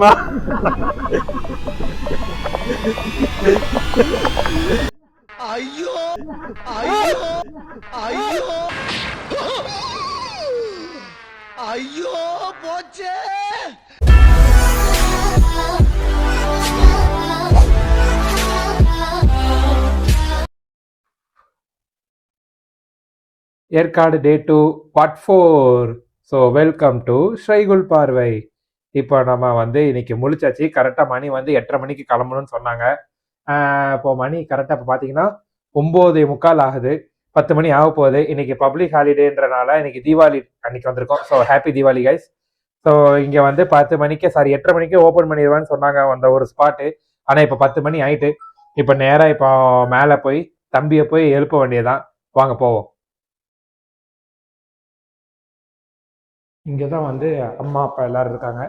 ஐயோ ஐயோ ஐயோ ஐயோ போச்சே. ஏற்காடு டே 2 பார்ட் 4. ஸோ வெல்கம் டு ஸ்ரைகுல் பார்வை. இப்போ நம்ம இன்னைக்கு முழிச்சாச்சு. கரெக்டாக மணி 8:30 மணிக்கு கிளம்பணும்னு சொன்னாங்க. இப்போ மணி கரெக்டாக இப்போ பார்த்தீங்கன்னா 9:45 ஆகுது. 10 மணி ஆக போகுது. இன்னைக்கு பப்ளிக் ஹாலிடேன்றனால இன்னைக்கு தீபாவளி அன்னைக்கு வந்திருக்கோம். So happy Deepavali guys. So இங்கே 10 மணிக்கு 8:30 மணிக்கு ஓப்பன் பண்ணிடுவேன்னு சொன்னாங்க அந்த ஒரு ஸ்பாட்டு. ஆனால் இப்போ 10 மணி ஆயிட்டு. இப்போ நேராக இப்போ மேலே போய் தம்பியை போய் எழுப்ப வேண்டியதான். வாங்க போவோம். இங்கே தான் அம்மா அப்பா எல்லாரும் இருக்காங்க.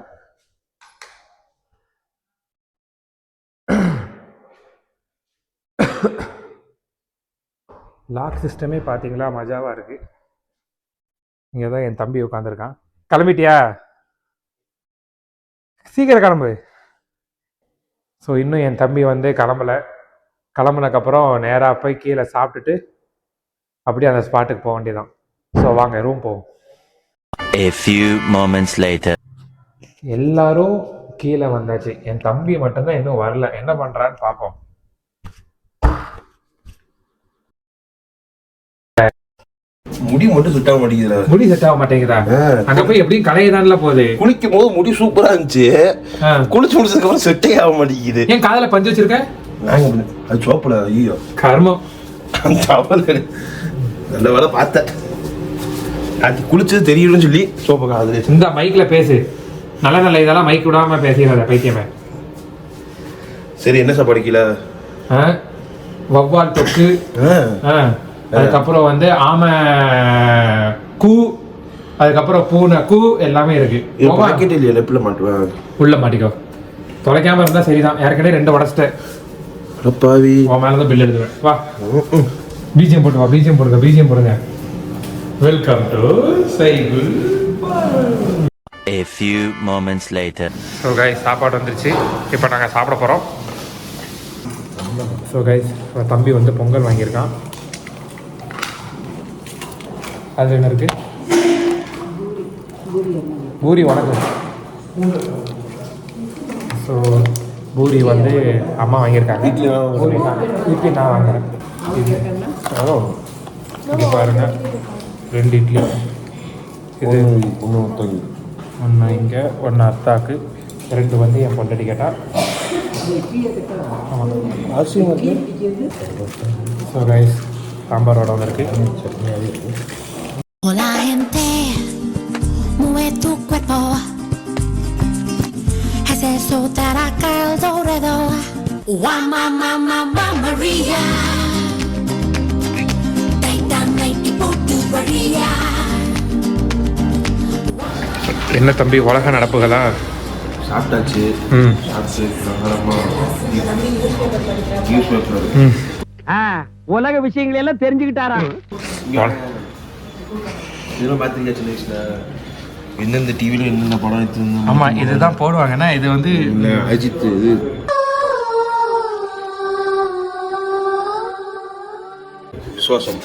லாக் சிஸ்டமே பார்த்தீங்களா, மஜாவாக இருக்கு. இங்கே தான் என் தம்பி உட்காந்துருக்கான். கிளம்பிட்டியா? சீக்கிரம் கிளம்பு. ஸோ இன்னும் என் தம்பி கிளம்பலை. கிளம்புனதுக்கப்புறம் நேராக போய் கீழே சாப்பிட்டுட்டு அப்படியே அந்த ஸ்பாட்டுக்கு போக வேண்டியதான். ஸோ வாங்க ரூம் போவோம். A few moments later. எல்லாரும் கீழே வந்தாச்சு. என் தம்பி மட்டும்தான் இன்னும் வரல. என்ன பண்றான்னு பாப்போம். முடி மட்டும் செட் ஆக மாட்டேங்குதுல. முடி செட் ஆக மாட்டேங்குதா? அங்க போய் எப்படியும் கலையதான்ல போகுது. குளிக்கும் போது முடி சூப்பரா இருந்துச்சு. குளிச்சு முடிச்சதுக்கு அப்புறம் செட்டே ஆக மாட்டேங்குது. ஏன் காதல பஞ்சு வச்சிருக்க? அது சோப்புல. ஐயோ கர்மம். நல்ல வேலை பார்த்தேன். அது குளிச்சது தெரியும்னு சொல்லி சோப்பு காது. இந்த மைக்ல பேசு. நல்ல நல்ல இதெல்லாம் மைக் விடாம பேசிடாத பைத்தியமே. சரி, என்ன சாப்பாடு கீழே? வவ்வால் தொக்கு, அதுக்கப்புறம் ஆமை கூ, அதுக்கப்புறம் பூனை கூ எல்லாமே இருக்கு. பாக்கெட் இல்லையா? லெப்ல மாட்டுவேன். உள்ள மாட்டிக்கோ. தொலைக்காம இருந்தா சரிதான். ஏற்கனவே 2 உடச்சிட்டேன். அப்பாவி, உன் மேலதான் பில் எழுதுவேன். வா பிஜிஎம் போட்டு வா. பிஜிஎம் போடுங்க, பிஜிஎம் போடுங்க. வெல்கம் டு ஸ்ரைகுல். A few moments later. So guys சாப்பாடு வந்துருச்சு. இப்போ நாங்கள் சாப்பிட போகிறோம். ஸோ கைஸ் தம்பி பொங்கல் வாங்கியிருக்கான். அது என்ன இருக்கு? பூரி. வணக்கம். ஸோ பூரி அம்மா வாங்கியிருக்காங்க. பூரி இட்லி நான் வாங்குறேன். இது பாருங்க, 2 இட்லி. இது ஒன்று இங்கே, ஒன்று அத்தாக்கு, 2 என் பொண்டாட்டி கேட்டா. ஸோ கைஸ் சாம்பாரோட இருக்கு. சட்னி அது இருக்கு. Hola gente, mueve tu cuerpo, haz eso para caldo redo. Mama Maria, dynamite putu Maria. என்ன தம்பி, உலக நடப்புகளா? சாப்பிட்டாச்சு. உலக விஷயங்கள் எல்லாம் தெரிஞ்சுக்கிட்டாரா? இதெல்லாம் பாத்தீங்க சின்ன வயசுல எந்தெந்த டிவில என்னென்ன படம் எடுத்து. ஆமா, இதுதான் போடுவாங்கன்னா இது அஜித். இது விசுவாசம்.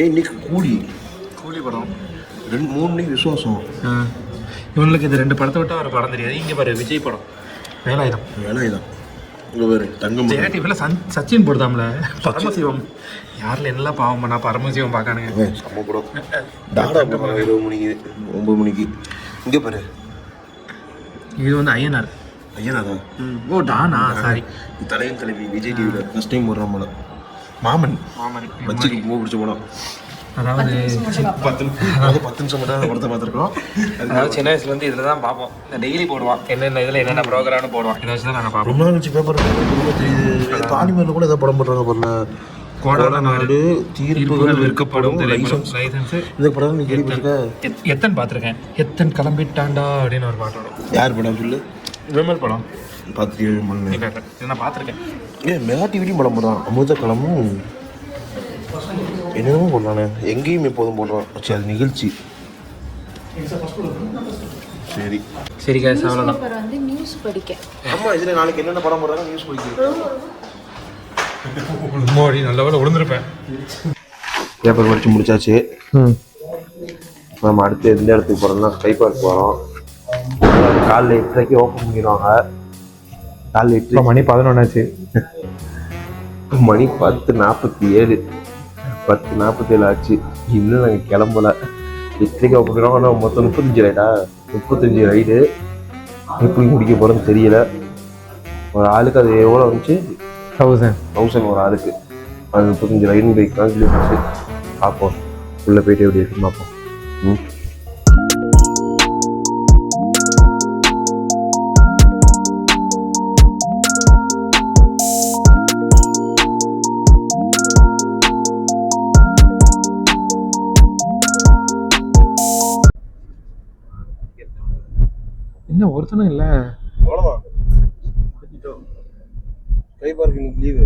இன்னைக்கு கூலி படம் 2-3 மணிக்கு விசுவாசம். இவனுக்கு இது 2 படத்தை விட்டு ஒரு படம் தெரியாது. இங்கே பாரு, விஜய் படம் வேலாயுதம். இங்கே பாரு, தங்கம். டிவில சச்சின் போடுதாம்ல. பரமசிவம். யாரில் என்னெல்லாம் பாவம் பண்ணா பரமசிவம் பார்க்கானுங்க. செம்ம படம். டாடா படம் 20 மணிக்கு 9 மணிக்கு. இங்கே பாரு, இது ஐயனார். ஐயனாரா? ஓ டானா, சாரி. தலைவன் தலைவி விஜய் டிவியில் ஃபர்ஸ்ட் டைம் போடுற படம். மாமன் வச்சுக்கு ரொம்ப பிடிச்ச படம். அதாவது 10 நிமிஷம் மட்டும் படத்தை பார்த்துருக்கோம். அதாவது சின்ன வயசுலேருந்து இதில் தான் பார்ப்போம். டெய்லி போடுவான். என்னென்ன இதில் என்னென்ன ப்ரோக்ராம்னு போடுவான். இதை வச்சு தான் நாங்கள் பார்ப்போம். ரொம்ப நாள் வச்சு பேப்பர் தெரியுது. தாலிமேல கூட ஏதாவது படம் போடுறாங்க பாருங்க. கோடநாடு தீர்ப்புகள் விற்கப்படும் லைசன்ஸ். இந்த படம் நீ கேள்விப்பட்டிருக்க? எத்தனை பார்த்துருக்கேன். எத்தனை கிளம்பிட்டாண்டா அப்படின்னு ஒரு பாட்டு வரும். யார் படம் சொல்லு? விமல் படம். பார்த்துட்டு நான் பார்த்துருக்கேன். மெகா டிவிலையும் படம் போடுறான். அமுத களமும் என்னென்னமோ போடுறானே. எங்கேயும் எப்போதும் போடுறான். சரி, அது நிகழ்ச்சி. சரி சரி guys, அவ்வளோதான். பேப்பர் வந்து நியூஸ் படிக்க. ஆமா இதுல நாளைக்கு என்னென்ன படம் போடுறாங்க நியூஸ் படிக்கிறேன். மோடி நல்லவேளை விழுந்திருப்பேன். பேப்பர் படிச்சு முடிச்சாச்சு. நம்ம அடுத்து எந்த இடத்துக்கு போகிறோம்னா ஸ்கை பார்க் போகிறோம். காலைல 8:30 ஓப்பன் பண்ணிடுவாங்க. காலைல 8 மணி 11 ஆச்சு. மணி 10:47 10:47 ஆச்சு. இன்னும் நாங்கள் கிளம்பல. 8:30 ஓப்பன் பண்ணிடுவாங்க. ஆனால் மொத்தம் 35 ரைடா 35 ரைடு எப்படி முடிக்க போகிறோன்னு தெரியல. ஒரு ஆளுக்கு அது எவ்வளோ வந்துச்சு 1000 ஒரு ஆளுக்கு. அது 35 ரைடு பைக் தான் கிலோமீட்டர்ஸு. பார்ப்போம் உள்ளே போயிட்டு எப்படி இருக்குன்னு பார்ப்போம். என்ன ஒருத்தனும் இல்லை. அவ்வளோதான் ஸ்கை பார்க் இன்னைக்கு லீவு.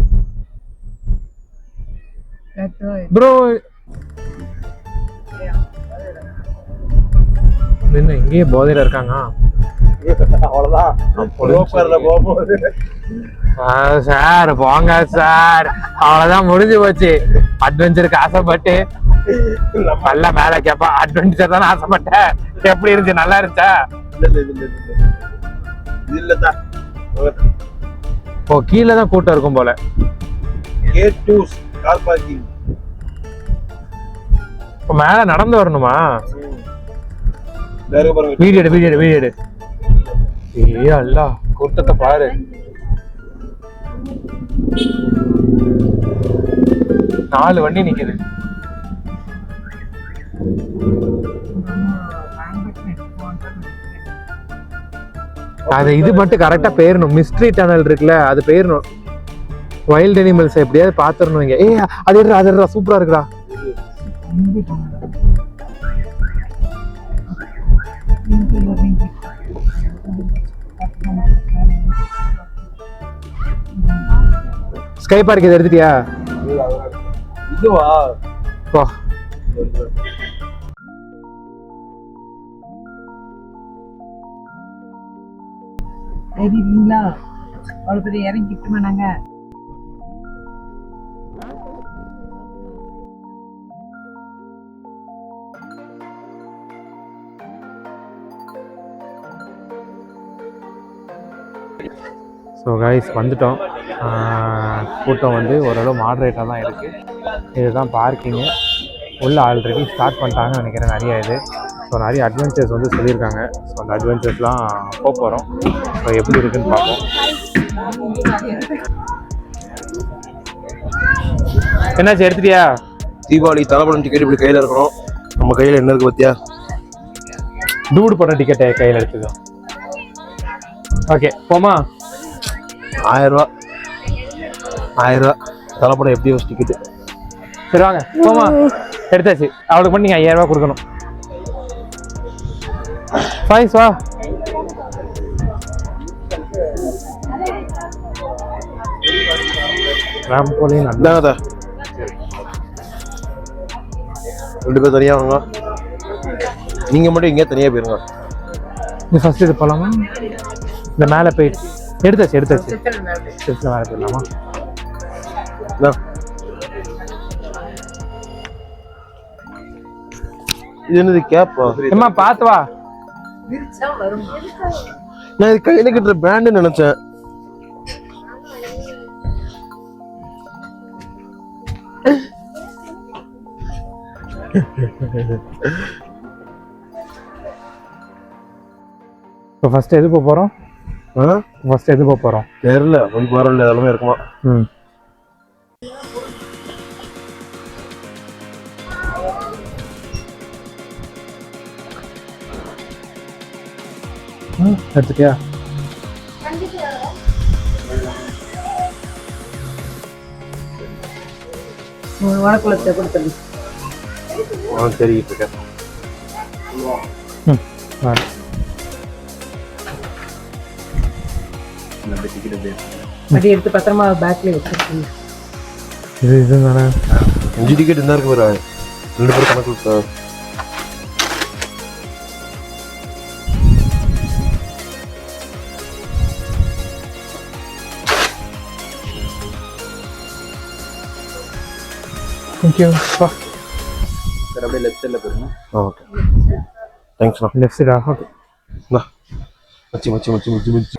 ப்ரோ என்ன இங்கேயே போதையில இருக்காங்க. அவ்வளோதான் போகும்போது சார் போங்க சார், அவ்வளவுதான் முடிஞ்சு போச்சு. அட்வென்ச்சருக்கு ஆசைப்பட்டு நல்லா மேல கேப்பா. அட்வென்ச்சர் தானே ஆசைப்பட்டேன். எப்படி இருந்துச்சு? நல்லா இருந்துச்சா? இல்லதான் ஓ கீழே தான் கூட்டம் இருக்கும் போல. K2 car parking. இப்போ மேல நடந்து வரணுமா? வேற பாருங்க. வீடியோ எடு. ஏ அல்லா கூட்டத்தை பாரு. நாலு வண்டி நிக்குது. அது இது மட்டும் கரெக்டா போயிடணும். மிஸ்ட்ரி டனல் இருக்குல்ல, அது போயிடணும். வைல்ட் அனிமல்ஸ் எப்படியாவது பாத்துறணும் இங்க. ஏ அது சூப்பரா இருக்குடா. ஸ்கை பார்க் இதை எடுத்துட்டியா? இதுவா போ. தெரியுங்களா அவ்வளோ பெரிய இறங்கிட்டுமா நாங்க. ஸோ கைஸ் வந்துட்டோம். கூட்டம் வந்து ஓரளவு மாடரேட்டாக தான் இருக்குது. இதுதான் பார்க்கிங்கு. உள்ளே ஆல்ரெடி ஸ்டார்ட் பண்ணிட்டாங்கன்னு நினைக்கிறேன் நிறைய இது. ஸோ நிறைய அட்வென்ச்சர்ஸ் வந்து சொல்லியிருக்காங்க. ஸோ அந்த அட்வென்ச்சர்ஸ்லாம் போகிறோம். ஸோ எப்படி இருக்குன்னு பார்ப்போம். என்னாச்சு எடுத்துட்டியா? தீபாவளி தலைப்படம் டிக்கெட் இப்படி கையில் இருக்கணும். நம்ம கையில் என்ன இருக்கு பார்த்தியா? டூடு போட்ட டிக்கெட்டை கையில் எடுத்துக்கோ. ஓகே போமா. 1000 ரூபா தலைப்படம் எப்படி வச்சு டிக்கெட்டு. சரி வாங்க போமா. எடுத்தாச்சு. அவளுக்கு பண்ணி நீங்கள் 5000 ரூபா கொடுக்கணும். பாய்ஸ் வா. ராம்போலின் இந்தாங்கதா 2 பேர் தனியாக வாங்க. நீங்கள் மட்டும் இங்கே தனியாக போயிருங்க. நீ ஃபர்ஸ்ட் இது போகலாமா? இந்த மேலே போயிட்டு எடுத்தாச்சு. ஸ்டெப்ஸில் மேலே போயிடலாமா? இது என்னது கேப்பா? அம்மா பார்த்து வா. நான் இது கையில் கட்டுற பேண்டு நினைச்சேன். இப்போ ஃபர்ஸ்ட் எது போகிறோம்? ஃபர்ஸ்ட் எது போகிறோம் தெரியல. கொஞ்சம் பரவாயில்ல எல்லாமே இருக்குமா. எடுத்துட்டியா? வடக்குளத்தை கொடுத்துருங்க. சரி இப்போ வண்டி எடுத்து பத்திரமா பேக்ல வச்சிருக்கீங்க. இது தானே 5 டிக்கெட் இருந்தா இருக்கு பாரு. 2 பேர் கணக்கு தேங்க்யூ. அப்படியே லெஃப்ட் சைடில் போயிருங்க. ஓகே தேங்க்ஸ்ண்ணா. லெஃப்ட் சைடா? ஓகே. மச்சி மச்சி மச்சி மச்சி மச்சி.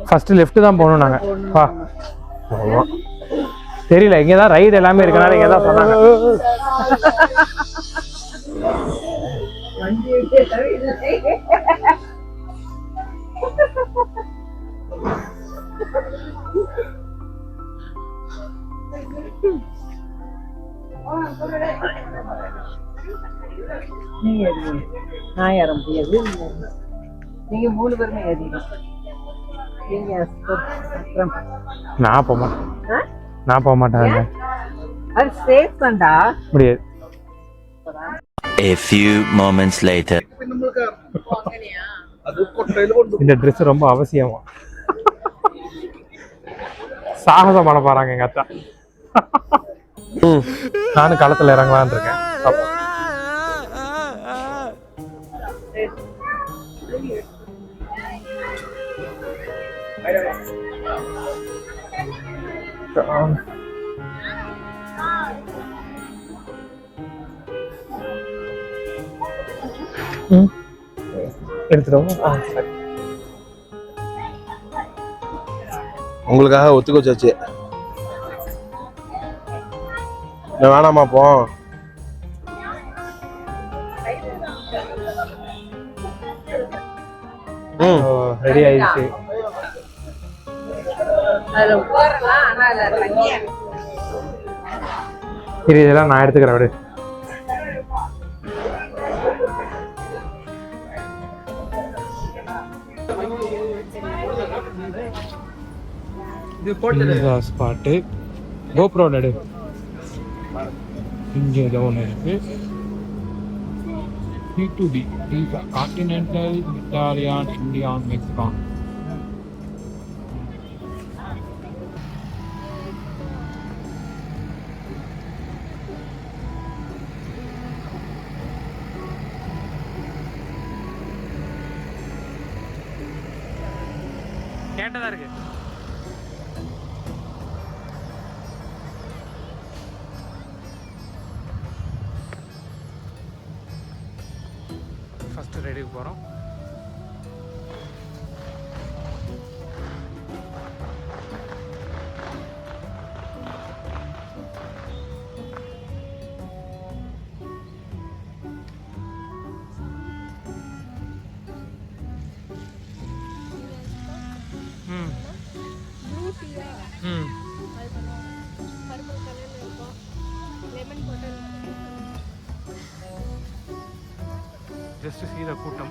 ஃபர்ஸ்ட் லெஃப்ட் தான் போகணும் நாங்கள். வா. தெரியல, இங்கே தான் ரைடு எல்லாமே இருக்கனால இங்கே தான் சொன்னாங்க. நீங்க ஏறுவீங்க, நான் ஏற முடியாது. நீங்க 3 பேருமே ஏறீங்க. நீங்க அப்புறம் நான் போக மாட்டேன். நான் போக மாட்டேன். அது சேஃப் தான்டா. முடியாது. A few moments later. இந்த ட்ரெஸ் ரொம்ப அவசியமா. சாகசம் பண்ண போறாங்க எங்க அத்தா. நானும் களத்துல இறங்கலான்னு இருக்கேன். எடுத்துட்டோம். சரி. உங்களுக்காக ஒத்துக்க வச்சாச்சு. வேணாமா போ. ரெடி ஆயிடுச்சு. சரி, இதெல்லாம் நான் எடுத்துக்கிறேன். விடு. ஸ்பாட்டு கோப்ரோ நடு. இங்கே ஏதோ ஒன்று இருக்கு. C2D continental Italian இந்தியான் Mexican. கேட்டதா இருக்கு. ஃபர்ஸ்ட் ரைடுக்கு போகிறோம். Just to see the கூட்டம்.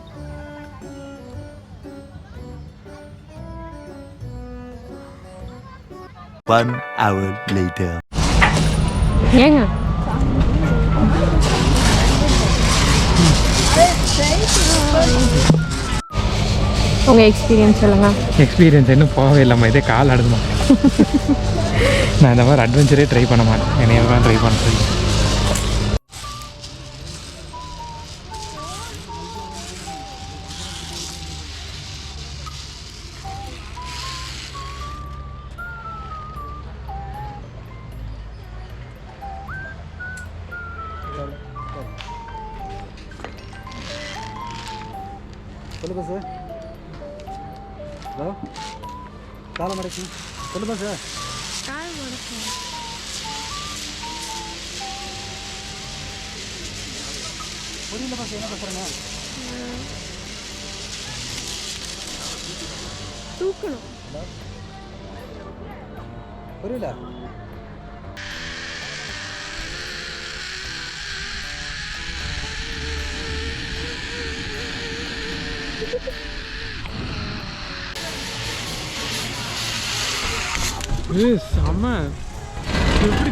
One hour later. ஏங்க உங்க எக்ஸ்பீரியன்ஸ் சொல்லுங்க. எக்ஸ்பீரியன்ஸ் இன்னும் போகவே இல்லாமல் இதே கால் ஆடுமா. நான் இந்த மாதிரி அட்வென்ச்சரே ட்ரை பண்ண மாட்டேன். என்னைய தான் ட்ரை பண்ணுறேன். சொல்லுங்க சார். ஹலோ, காலம் அடைக்கும். சொல்லுங்க சார். புரியல பாஸ், என்ன பேசுறேங்க? தூக்கணும். புரியல. செம்ம. எப்படி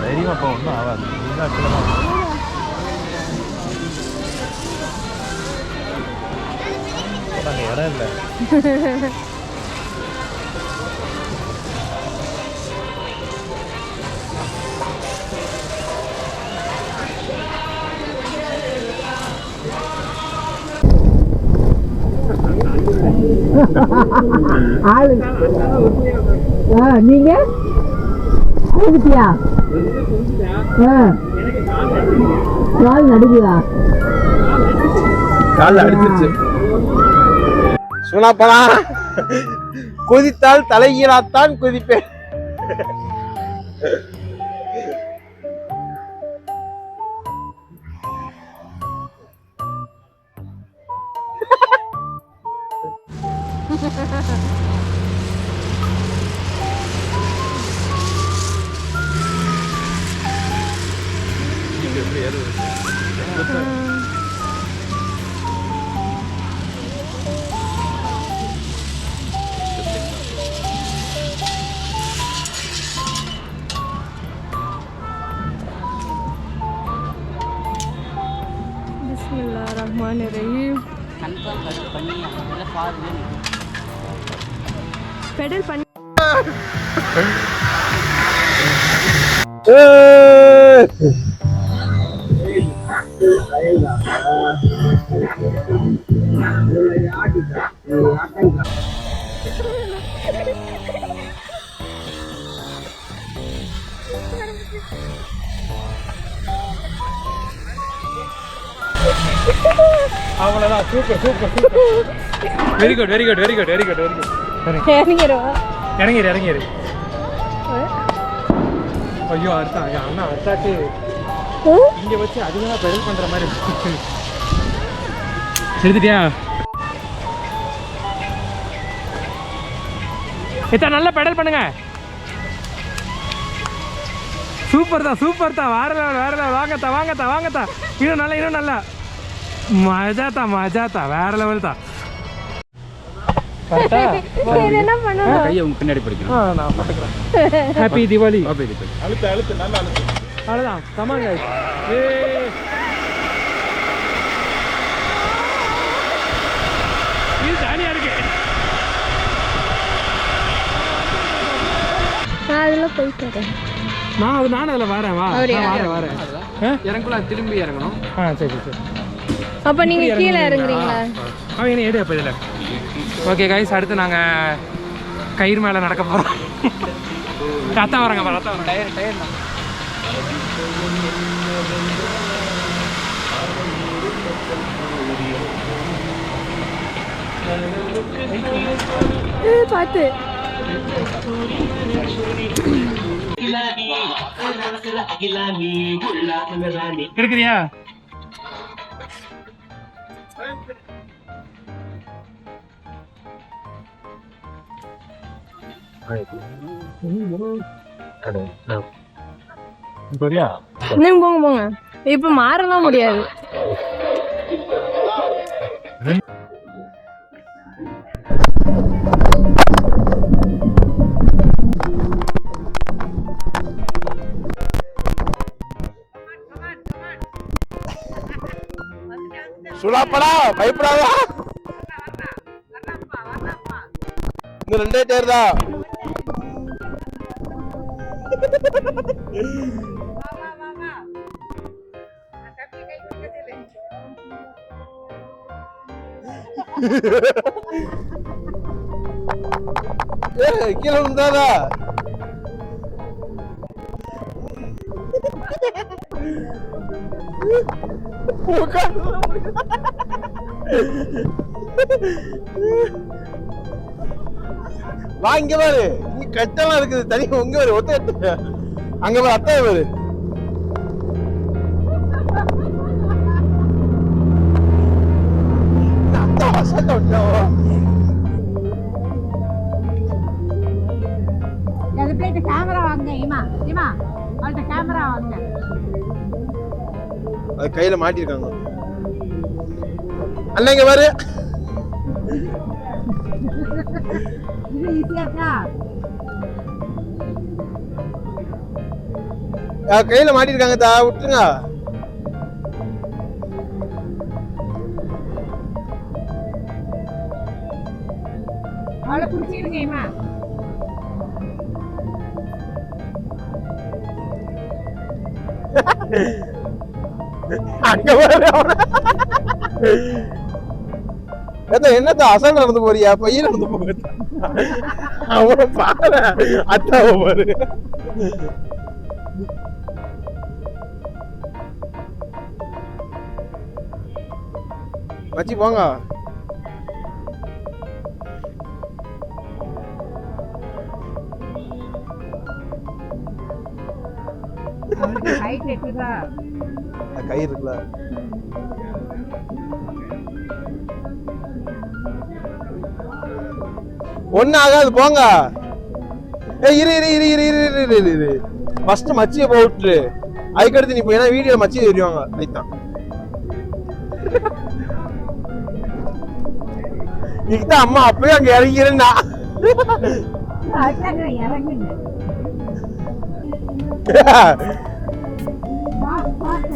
தைரியமா போ, ஒன்றும் ஆகாது. நாங்கள் இடம் இல்லை. ஆளு நீங்க அழுதுட்டியா? கால் நடுக்குதா? காலில் அடிச்சிருச்சு. சொன்னாப்பா கொதித்தால் தலைகீழாத்தான் கொதிப்பேன். பிஸ்மில்லாஹிர்ரஹ்மானிர்ரஹீம். பெடல் பண்ணி அவ்வளோதான். Super super super. Very good very good very good very good very good. இறங்கிடுவா. இறங்கிடு இறங்கிடு. ஐயோ அர்த்தம் அண்ணா அர்த்தாக்கு இங்கே வச்சு அதிகமாக பெடல் பண்ணுற மாதிரி எடுத்துட்டியா? இத்தனை நல்லா பெடல் பண்ணுங்க. சூப்பர் தான் சூப்பர் தான். வேற லெவல் வாங்கத்தா வாங்கத்தா வாங்கத்தா. இன்னும் நல்லா இன்னும் நல்லா. மஜாத்தா மஜாத்தா வேற லெவல் தான். என்ன பண்ணணும்? கையை உங்க பின்னாடி பிடிக்கணும். நான் பார்த்துக்கிறேன். ஹாப்பி தீபாவளி. அழுத்து அழுத்து நல்லா அழுத்து. அவ்வளோதான். Come on guys. இது ஜாலியாக இருக்கு. நான் அதில் போயிட்டு வரேன். நானும் அதில் வரேன். வா வரேன். இறங்கலாம், திரும்பி இறங்கணும். சரி சரி. அப்போ நீங்கள் கீழே இறங்குறீங்களா? அவன் என்ன ஏடு அப்போ இதில். ஓகே கைஸ், அடுத்து நாங்கள் கயிறு மேலே நடக்க போகிறோம். ரத்தா வரங்க ரத்தா வர டயர் டயர் தான். பார்த்து இருக்கிறியா? நீங்க போங்க போங்க. இப்ப மாறலாம் முடியாது. சுடாப்படா பயப்படாதா. இந்த ரெண்டே டயர் தான். கீழே விழுந்தாதா? வாங்க பாரு, நீ கட்டெல்லாம் இருக்குது தனி. உங்க பாரு ஒத்த அங்க பாரு அத்தை பாரு. கேமரா வாங்க. கேமரா வாங்க. அது கையில மாட்டிருக்காங்க. அண்ணங்க பாரு. கையில மாட்டிருக்காங்க தா, விட்டுருங்க. அவளை புடிச்சிருக்கேமா. அங்க பாரு அவன. என்னத்த அசல் நடந்து போறியா பையன் நடந்து போக அவனை பாரு அத்தாவை பாரு மச்சி போங்க கை இருக்குல்ல ஒண்ணு ஆகாது போங்க இரு இரு இரு இரு இரு இரு இரு இரு ஃபர்ஸ்ட் மச்சியை போட்டு அதுக்கடுத்து நீ போய் வீடியோ மச்சி தெரியுவாங்க அதுதான் இதுதான் அம்மா அப்பவே அங்க இறங்கிறேன்னா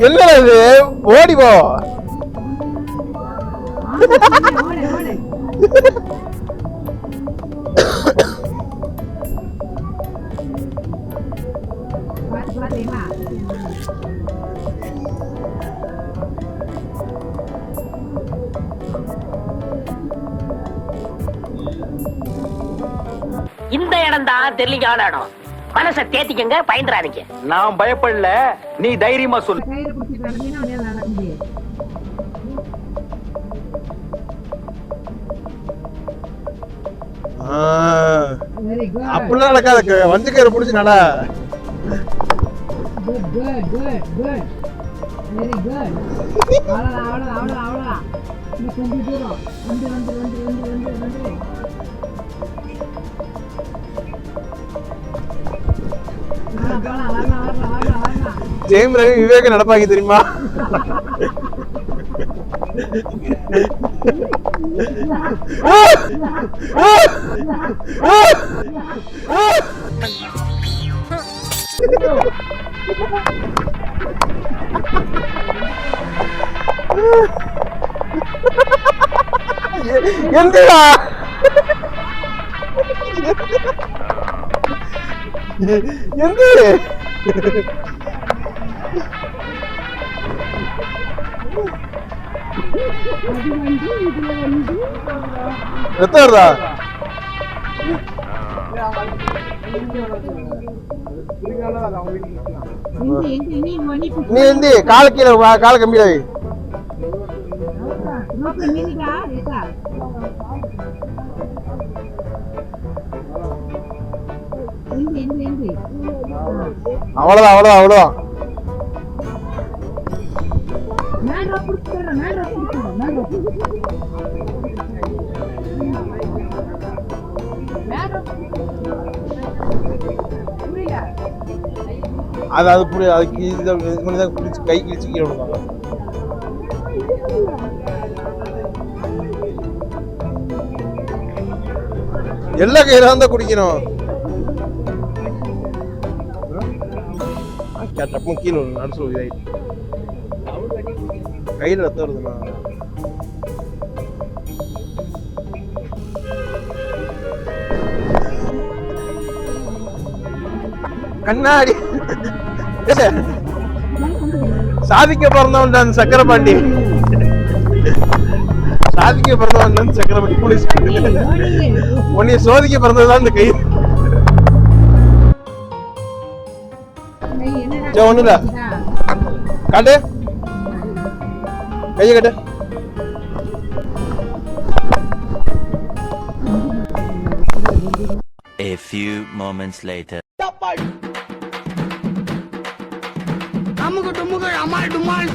என்ன இது ஓடி போ இந்த இடம் தான் தெரியல இடம் மனசை தேத்திக்கங்க பயந்துறாதீங்க. நான் பயப்படல, நீ தைரியமா சொல்லு. அப்படிலாம் நடக்காத, வஞ்சிக்கரை புடிச்சு நட. ஜெயம் ரவி விவேக நடப்பாங்க தெரியுமா? எந்தடா எந்த எத்தா நீ எந்தி கால கீழே கால கம்பியில அவ்வளவுதான் அவ்வளவுதான் அவ்வளவுதான். அது புரிய அதுக்கு கை கிழிச்சு கீழே விடுவாங்க. எல்லா கையில தான் குடிக்கணும். டப்பும் கீழே நடுசு இதாயிட்டு கையில் ரத்தம் வருதுண்ணா. கண்ணாடி சாதிக்க பிறந்தவன் தான் சக்கரபாண்டி, சாதிக்க பிறந்தவன் தான் சக்கரபாண்டி. போலீஸ் உன்னைய சோதிக்க பிறந்ததுதான் இந்த கை. ஒண்ணுல காட்டு கைய கட்டு. A few moments later. அமுகு டுமுகு Amaal டுமால்